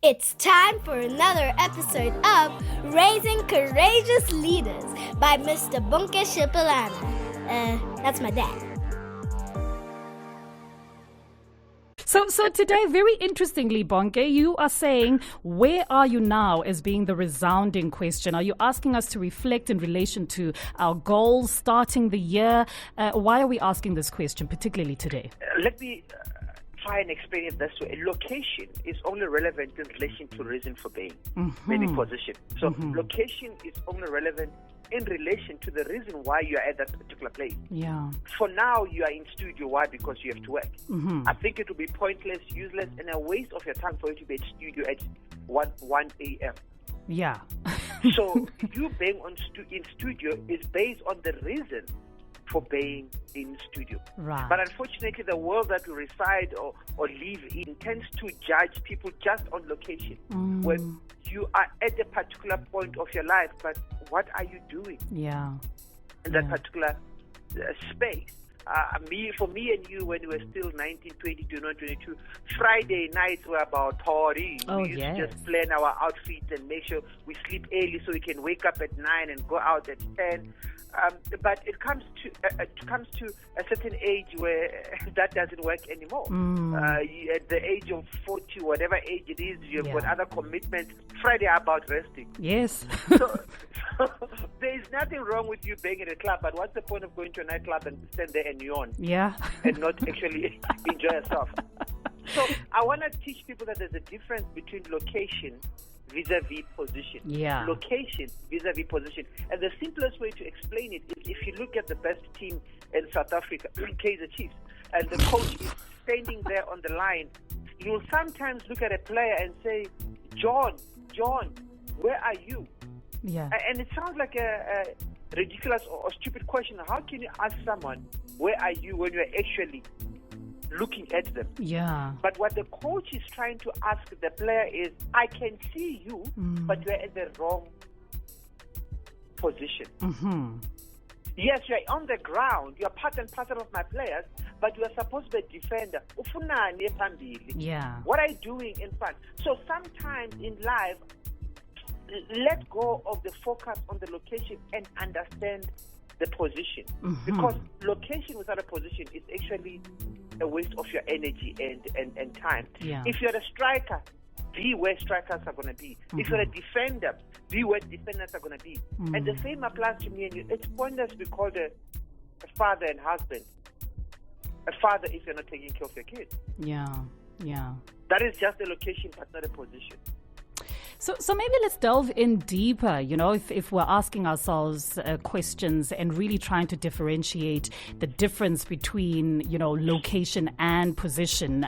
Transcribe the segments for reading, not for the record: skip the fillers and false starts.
It's time for another episode of Raising Courageous Leaders by Mr. Bonke Shipalana. That's my dad. So today, very interestingly, Bonke, you are saying, where are you now as being the resounding question? Are you asking us to reflect in relation to our goals starting the year? Why are we asking this question, particularly today? Let me try and explain it this way. Location is only relevant in relation to reason for being, meaning position. So location is only relevant in relation to the reason why you are at that particular place. Yeah. For now, you are in studio. Why? Because you have to work. I think it would be pointless, useless, and a waste of your time for you to be at studio at 1 a.m. Yeah. So you being in studio is based on the reason for being in studio. Right. But unfortunately, the world that we reside or live in tends to judge people just on location. When you are at a particular point of your life, but what are you doing in that particular space? For me and you, when we were still 19, 20, 21, 22, Friday nights were about partying. We used to just plan our outfits and make sure we sleep early so we can wake up at 9 and go out at 10. But it comes to a certain age where that doesn't work anymore. At the age of 40, whatever age it is, you've got other commitments. Friday are about resting. Yes. So there is nothing wrong with you being in a club, but what's the point of going to a nightclub and stand there and yawn? Yeah. And not actually enjoy yourself? So I want to teach people that there's a difference between location vis-a-vis position. Yeah. Location vis-a-vis position. And the simplest way to explain it is if you look at the best team in South Africa, Kaizer Chiefs, and the coach is standing there on the line, you'll sometimes look at a player and say, John, where are you? Yeah. And it sounds like a ridiculous or stupid question. How can you ask someone, where are you, when you're actually looking at them? Yeah. But what the coach is trying to ask the player is, I can see you, but you're at the wrong position. Yes, you're on the ground. You're part and parcel of my players, but you are supposed to be a defender. Yeah. What are you doing in front? So sometimes in life, let go of the focus on the location and understand the position. Because location without a position is actually a waste of your energy and time. Yeah. If you're a striker, be where strikers are going to be. If you're a defender, be where defenders are going to be. And the same applies to me and you. It's pointless to be called a father and husband. A father if you're not taking care of your kids. Yeah. That is just a location, but not a position. So maybe let's delve in deeper, if we're asking ourselves questions and really trying to differentiate the difference between, location and position.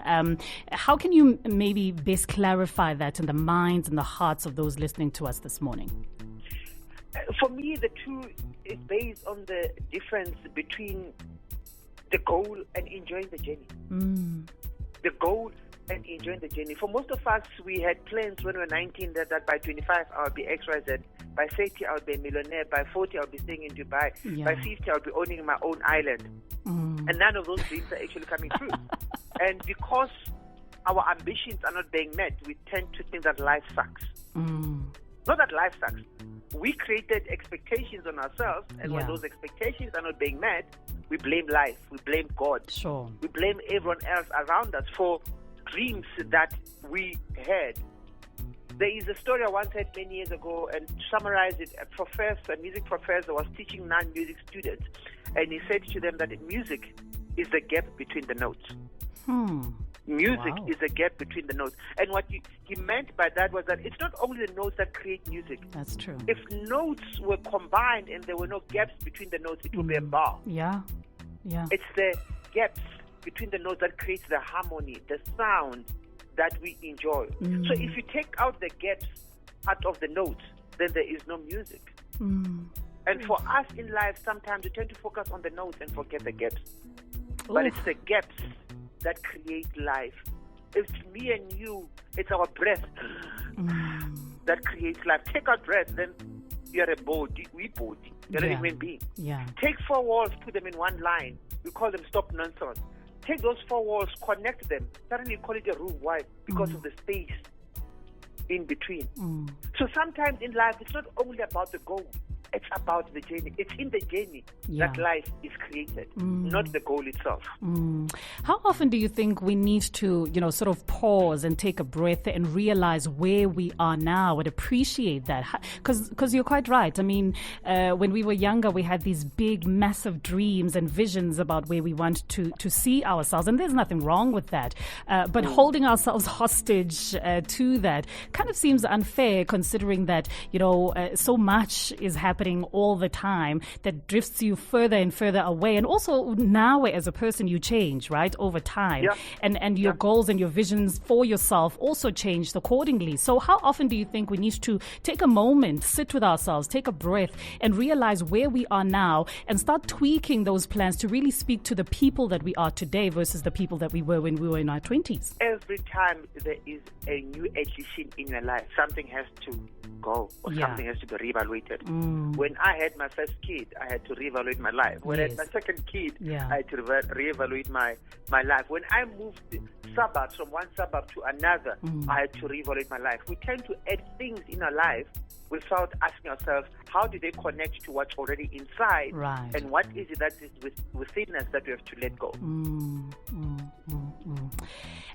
How can you maybe best clarify that in the minds and the hearts of those listening to us this morning? For me, the two is based on the difference between the goal and enjoying the journey. The goal and enjoying the journey. For most of us, we had plans when we were 19 that by 25 I would be XYZ. By 30 I would be a millionaire. By 40 I would be staying in Dubai. By 50 I would be owning my own island. And none of those dreams are actually coming true. And because our ambitions are not being met, we tend to think that life sucks. Not that life sucks. We created expectations on ourselves, and when those expectations are not being met, we blame life, we blame God. Sure. We blame everyone else around us for dreams that we had. There is a story I once heard many years ago, and to summarize it, a music professor was teaching non-music students, and he said to them that music is the gap between the notes. Music is a gap between the notes. And what he meant by that was that it's not only the notes that create music. That's true. If notes were combined and there were no gaps between the notes, it would be a bar. Yeah. It's the gaps between the notes that creates the harmony, the sound that we enjoy. So if you take out the gaps out of the notes, then there is no music. And for us in life, sometimes we tend to focus on the notes and forget the gaps. But it's the gaps that create life. It's me and you, it's our breath that creates life. Take out breath, then you're a body. You're a human being. Yeah. Take 4 walls, put them in one line. We call them stop nonsense. Take those 4 walls, connect them. Suddenly you call it a room. Why? Because of the space in between. So sometimes in life, it's not only about the goal. It's about the journey. It's in the journey that life is created, not the goal itself. How often do you think we need to, sort of pause and take a breath and realize where we are now and appreciate that? Because you're quite right. I mean, when we were younger, we had these big, massive dreams and visions about where we want to see ourselves. And there's nothing wrong with that. But holding ourselves hostage to that kind of seems unfair, considering that, so much is happening all the time that drifts you further and further away. And also now as a person, you change, right, over time. And your goals and your visions for yourself also changed accordingly. So how often do you think we need to take a moment, sit with ourselves, take a breath and realize where we are now and start tweaking those plans to really speak to the people that we are today versus the people that we were when we were in our 20s? Every time there is a new addition in your life, something has to go or something has to be reevaluated. When I had my first kid, I had to reevaluate my life. When I had my second kid, I had to reevaluate my life. When I moved suburbs from one suburb to another, I had to reevaluate my life. We tend to add things in our life without asking ourselves, how do they connect to what's already inside? Right. And what is it that is within us that we have to let go?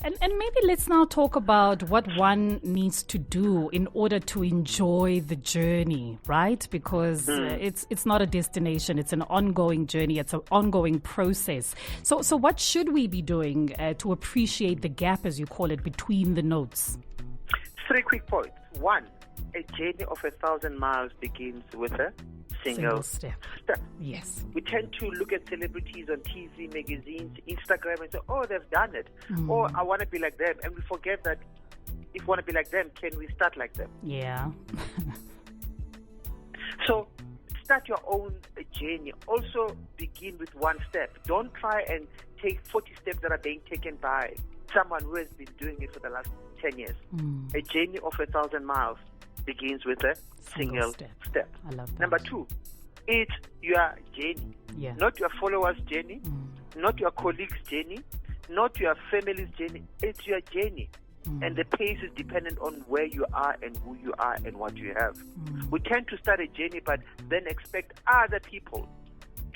And maybe let's now talk about what one needs to do in order to enjoy the journey, right? Because it's not a destination, it's an ongoing journey, it's an ongoing process. So what should we be doing to appreciate the gap, as you call it, between the notes? 3 quick points. 1, a journey of 1,000 miles begins with a single step. Yes. We tend to look at celebrities on TV, magazines, Instagram and say, oh, they've done it. Or I want to be like them. And we forget that if we want to be like them, can we start like them? Yeah. So start your own journey. Also begin with 1 step. Don't try and take 40 steps that are being taken by someone who has been doing it for the last 10 years. A journey of 1,000 miles begins with a single step. I love that. Number 2, it's your journey. Not your followers' journey, not your colleagues' journey, not your family's journey. It's your journey. And the pace is dependent on where you are and who you are and what you have. We tend to start a journey but then expect other people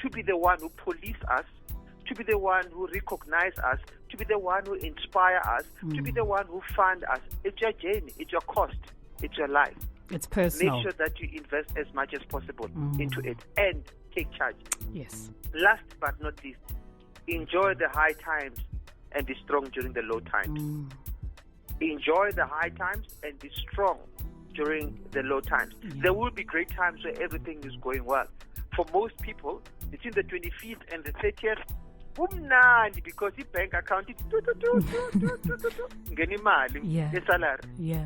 to be the one who police us, to be the one who recognize us, to be the one who inspire us, to be the one who fund us. It's your journey, it's your cost, it's your life. It's personal. Make sure that you invest as much as possible into it and take charge. Yes. Last but not least, enjoy the high times and be strong during the low times. Enjoy the high times and be strong during the low times. There will be great times where everything is going well. For most people, between the 25th and the 30th, because the bank account is salary.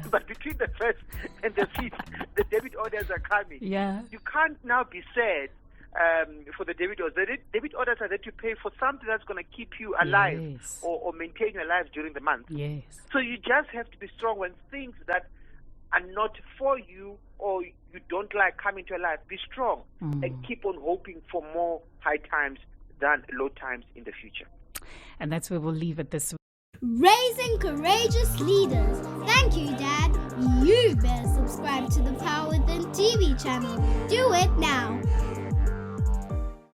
But between the 1st and the 5th, the debit orders are coming. You can't now be sad for the debit orders. The debit orders are there to pay for something that's going to keep you alive or maintain your life during the month. So you just have to be strong when things that are not for you or you don't like come into your life. Be strong and keep on hoping for more high times than low times in the future. And that's where we'll leave it this week. Raising Courageous Leaders. Thank you, Dad. You better subscribe to the Power Within TV channel. Do it now.